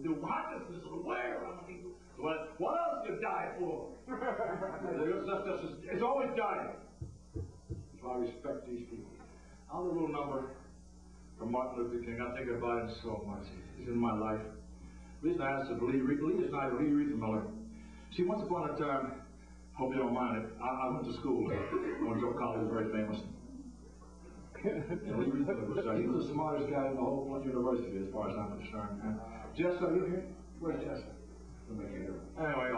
the consciousness of the world. What else do you die for? It's always dying. So I respect these people. I'll do a little number from Martin Luther King. I think about him so much. He's in my life. The reason I asked to Lee Riefenmiller. See, once upon a time, hope you don't mind it, I went to school. I went to a college, very famous. And Lee Riefenmiller, he was the smartest guy in the whole university, as far as I'm concerned. Jess, are you here? Where's Jess? Anyway,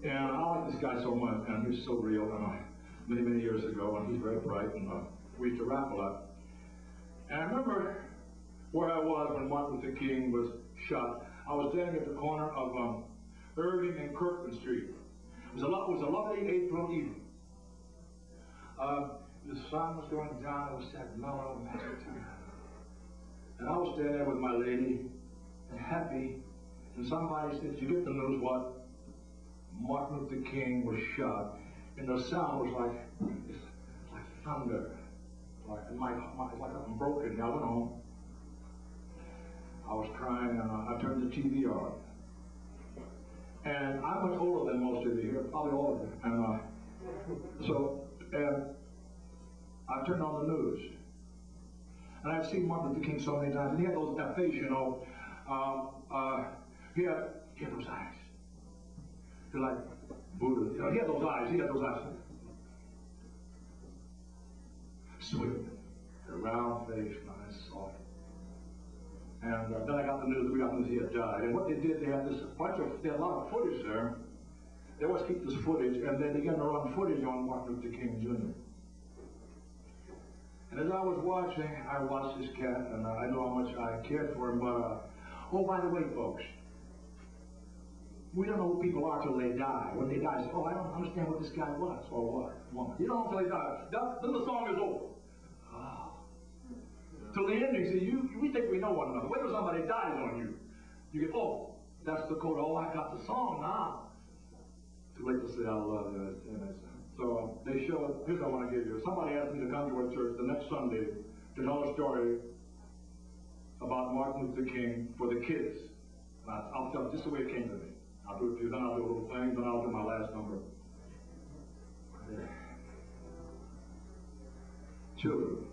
and I like this guy so much, and he was so real, many, many years ago, and he's very bright, and we used to rap a lot. And I remember where I was when Martin Luther King was shot. I was standing at the corner of Irving and Kirkland Street. It was a lovely April evening. The sun was going down, it was that mellow magic time. And I was standing there with my lady, and happy, and somebody said, "Did you get the news what? Martin Luther King was shot." And the sound was like thunder. Like my I'm broken. I went home. I was crying, and I turned the TV on. And I'm much older than most of you here, probably all of you. And I turned on the news. And I've seen Martin Luther King so many times, and he had that face, you know. He had those eyes. They're like Buddha. You know, he had those eyes. Sweet. The round face, nice, soft. And then I got the news that he had died. And what they did, they had a lot of footage there. They always keep this footage, and they began to run footage on Martin Luther King Jr. And as I was watching, I watched this cat, and I know how much I cared for him, but, oh, by the way, folks, we don't know who people are till they die. When they die, say, "Oh, I don't understand what this guy was," or what, woman. You don't know until they die. Then the song is over. Oh. Till the ending, see, we think we know one another. Wait till somebody dies on you. You get, "Oh, that's the code. Oh, I got the song now." Too late to say I love you. So they show it. Here's what I want to give you. Somebody asked me to come to a church the next Sunday to tell a story about Martin Luther King for the kids. I'll tell it just the way it came to me. I'll do it for you, then I'll do a little thing, then I'll do my last number. Children.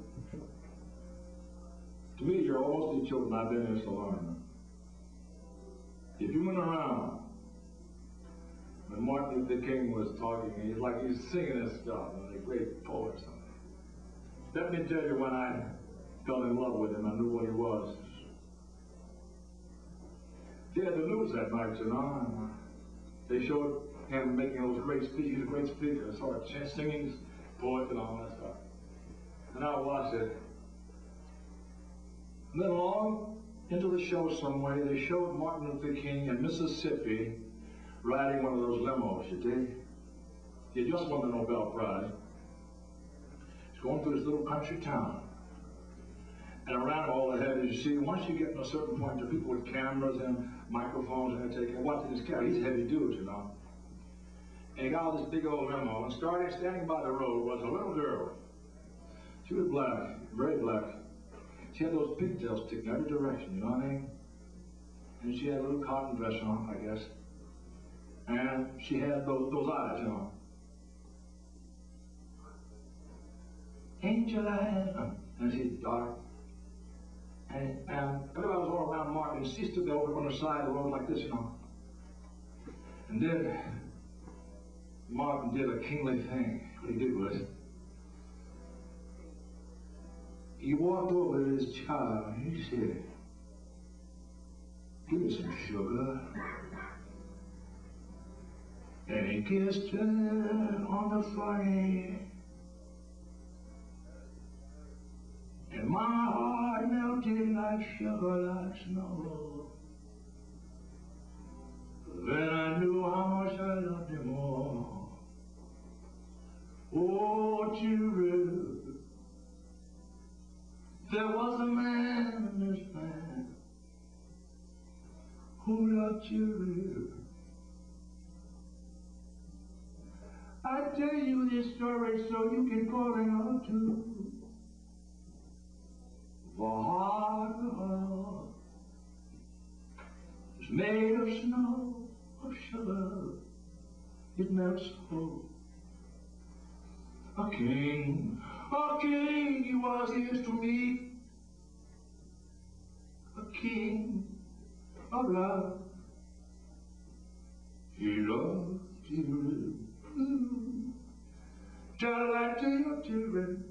To me, you're almost the children. I've been here so long. If you went around when Martin Luther King was talking, he's singing this stuff, a great poet or something. Let me tell you when I fell in love with him, I knew what he was. They had the news that night, you know. They showed him making those great speeches. He's a great speaker, sort of singing, poets and all that stuff. And I watched it. And then along into the show some way, they showed Martin Luther King in Mississippi riding one of those limos, you dig? He had just won the Nobel Prize. He's going through this little country town. And around all the head, you see, once you get to a certain point, there are people with cameras and microphones, and they're taking, watching this guy. He's a heavy dude, you know. And he got all this big old limo, and standing by the road was a little girl. She was black, very black. She had those pigtails sticking in every direction, you know what I mean? And she had a little cotton dress on, I guess. And she had those eyes, you know. Angel eyes, and she's dark. And everybody was all around Martin, and she stood there over on the side of the road like this, you know. And then Martin did a kingly thing. What he did was, he walked over to his child, and he said, "Give me some sugar." And he kissed her on the forehead. And my heart melted like sugar, like snow. Then I knew how much I loved him more. Oh, children, there was a man in this land who loved children. I tell you this story so you can call it out too. For heart to heart, It's made of snow, of sugar, it melts so. A king he was, he is to me. A king of love. He loves children. Tell that to your children.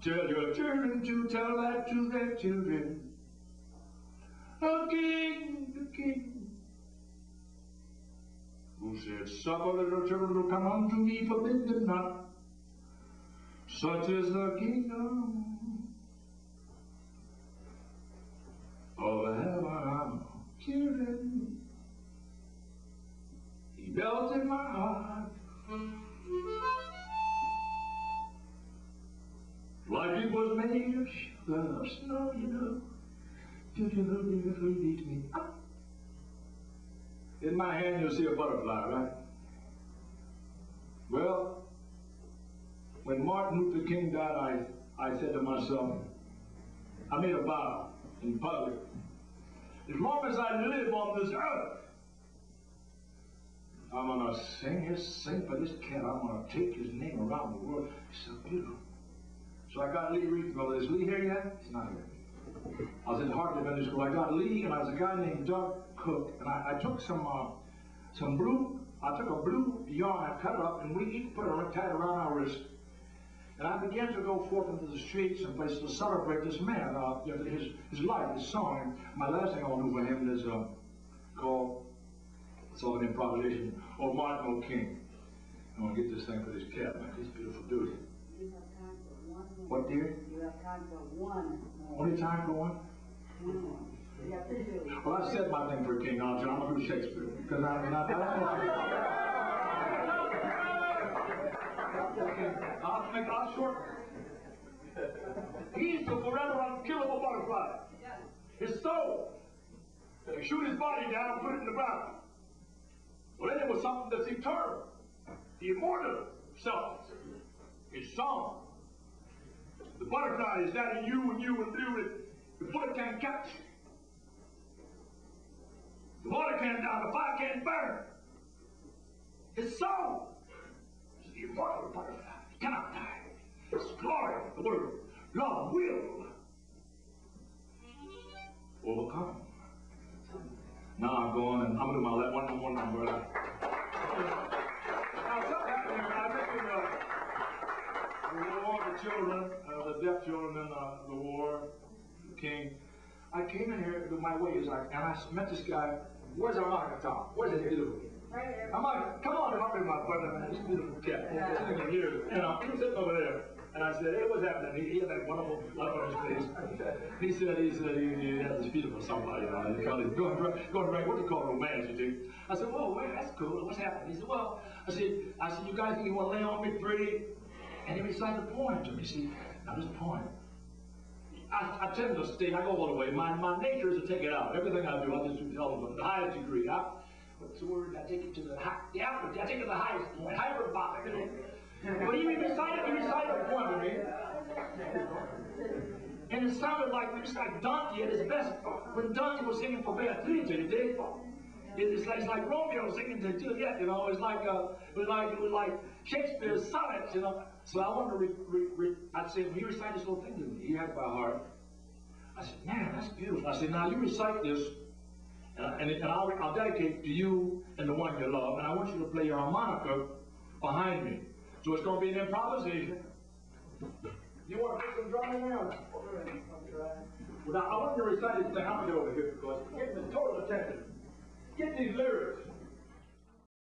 Tell your children to tell that to their children. A king, who said, suffer little children to come unto me, forbid them not. Such is the kingdom of heaven. Children, he melted my heart like it was made of sugar, of snow, you know. Beautiful, beat me. In my hand you'll see a butterfly, right? Well, when Martin Luther King died, I said to myself, I made a vow in public. As long as I live on this earth, I'm going to sing for this cat. I'm going to take his name around the world. He's so beautiful. So I got Lee Reefmill. Is Lee here yet? He's not here. I was in Harvard Elementary School. I got Lee, and I was a guy named Doug Cook. And I took some blue, I took a blue yarn, I cut it up, and we each put it tied around our wrist. And I began to go forth into the streets and places to celebrate this man, his life, his song. And my last thing I want to do for him is called, it's all an improvisation, of Martin Luther King. I'm going to get this thing for this cat, man, this beautiful dude. You have time for one more. What, dear? You have time for one more. Only time for one? One more. You have to do. Well, I said my thing for King Arthur. I'm going to do Shakespeare. Because I don't know. I'll shorten it. He's the forever unkillable butterfly. His soul. They shoot his body down and put it in the ground. Well, then it was something that's eternal. The immortal self. His song. The butterfly is that in you and you and you. The bullet can't catch. The water can't die. The fire can't burn. His soul is the immortal butterfly. It cannot die. It's glory of the world. Love will overcome. Now I'm going and I'm going to do my one more number. Now, something happened here. I think in the war, the children, the deaf children in the war, the king. I came in here with my ways, and I met this guy. Where's Harmonica Tom? Where's this beautiful? Right here. Harmonica, come on and help me, my brother, man. This beautiful cat. Sitting here, he was sitting over there. And I said, hey, what's happening? He had that wonderful look on his face. He said he had this beautiful somebody, he called it going right, what do you call romance, you think? I said, whoa, wait, that's cool. What's happening? He said, well, I said, you guys think you want to lay on me pretty? And he recited a poem to me. See, now this poem. I tend to stay, I go all the way. My nature is to take it out. Everything I do, I just do to the highest degree. What's the word? I take it to the I take it to the highest point, hyperbolic. But he recited a poem to me. And it sounded like Dante at his best. When Dante was singing for Beatrice, you did. It's like Romeo singing to Juliet, It was like Shakespeare's sonnets, So I wanted to I'd say, he recited this little thing to me. He had it by heart. I said, man, that's beautiful. I said, now you recite this, and I'll dedicate it to you and the one you love, and I want you to play your harmonica behind me. So it's going to be an improvisation. You want to put some drumming in there? Well, now, I want you to recite this thing. I'm going to get over here because get the total attention. Get these lyrics.